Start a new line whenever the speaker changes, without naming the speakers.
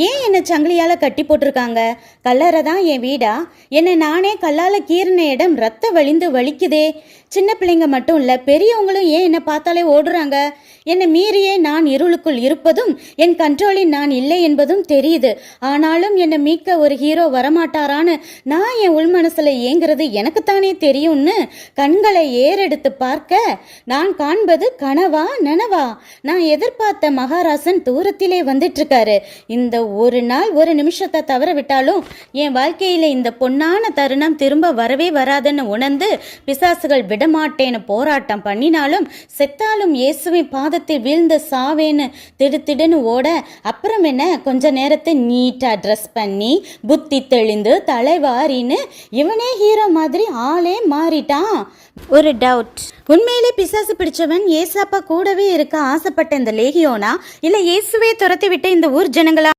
ஏன் என்னை சங்கிலியால் கட்டி போட்டிருக்காங்க? கல்லறை தான் என் வீடா? என்னை நானே கல்லால் கீறின இடம் ரத்த வழிந்து வலிக்குதே. சின்ன பிள்ளைங்க மட்டும் இல்லை, பெரியவங்களும் ஏன் என்னை பார்த்தாலே ஓடுறாங்க? என்னை மீறியே நான் இருளுக்குள் இருப்பதும் என் கண்ட்ரோலில் நான் இல்லை என்பதும் தெரியுது. ஆனாலும் என்னை மீட்க ஒரு ஹீரோ வரமாட்டாரான்னு நான் என் உள் மனசில் ஏங்குறது எனக்குத்தானே தெரியும்னு கண்களை ஏறெடுத்து பார்க்க நான் காண்பது கனவா நனவா? நான் எதிர்பார்த்த மகாராசன் தூரத்திலே வந்துட்டு இருக்காரு. இந்த ஒரு நாள் ஒரு நிமிஷத்தை தவற விட்டாலும் என் வாழ்க்கையில் இந்த பொன்னான தருணம் திரும்ப வரவே வராதுன்னு உணர்ந்து பிசாசுகள் விடமாட்டேன்னு போராட்டம் பண்ணினாலும் செத்தாலும் இயேசுவின் பாதத்தில் வீழ்ந்து சாவேன்னு திடுத்திடுன்னு ஓட, அப்புறம் என்ன கொஞ்ச நேரத்தை நீட்டா ட்ரெஸ் பண்ணி புத்தி தெளிந்து தலைவாரின்னு இவனே ஹீரோ மாதிரி ஆளே மாறிட்டான். ஒரு டவுட், உண்மையிலே பிசாசு பிடிச்சவன் ஏசாப்பா கூடவே இருக்க ஆசைப்பட்ட இந்த லேகியோனா, இல்லை இயேசுவே துரத்தி விட்ட இந்த ஊர் ஜனங்களா?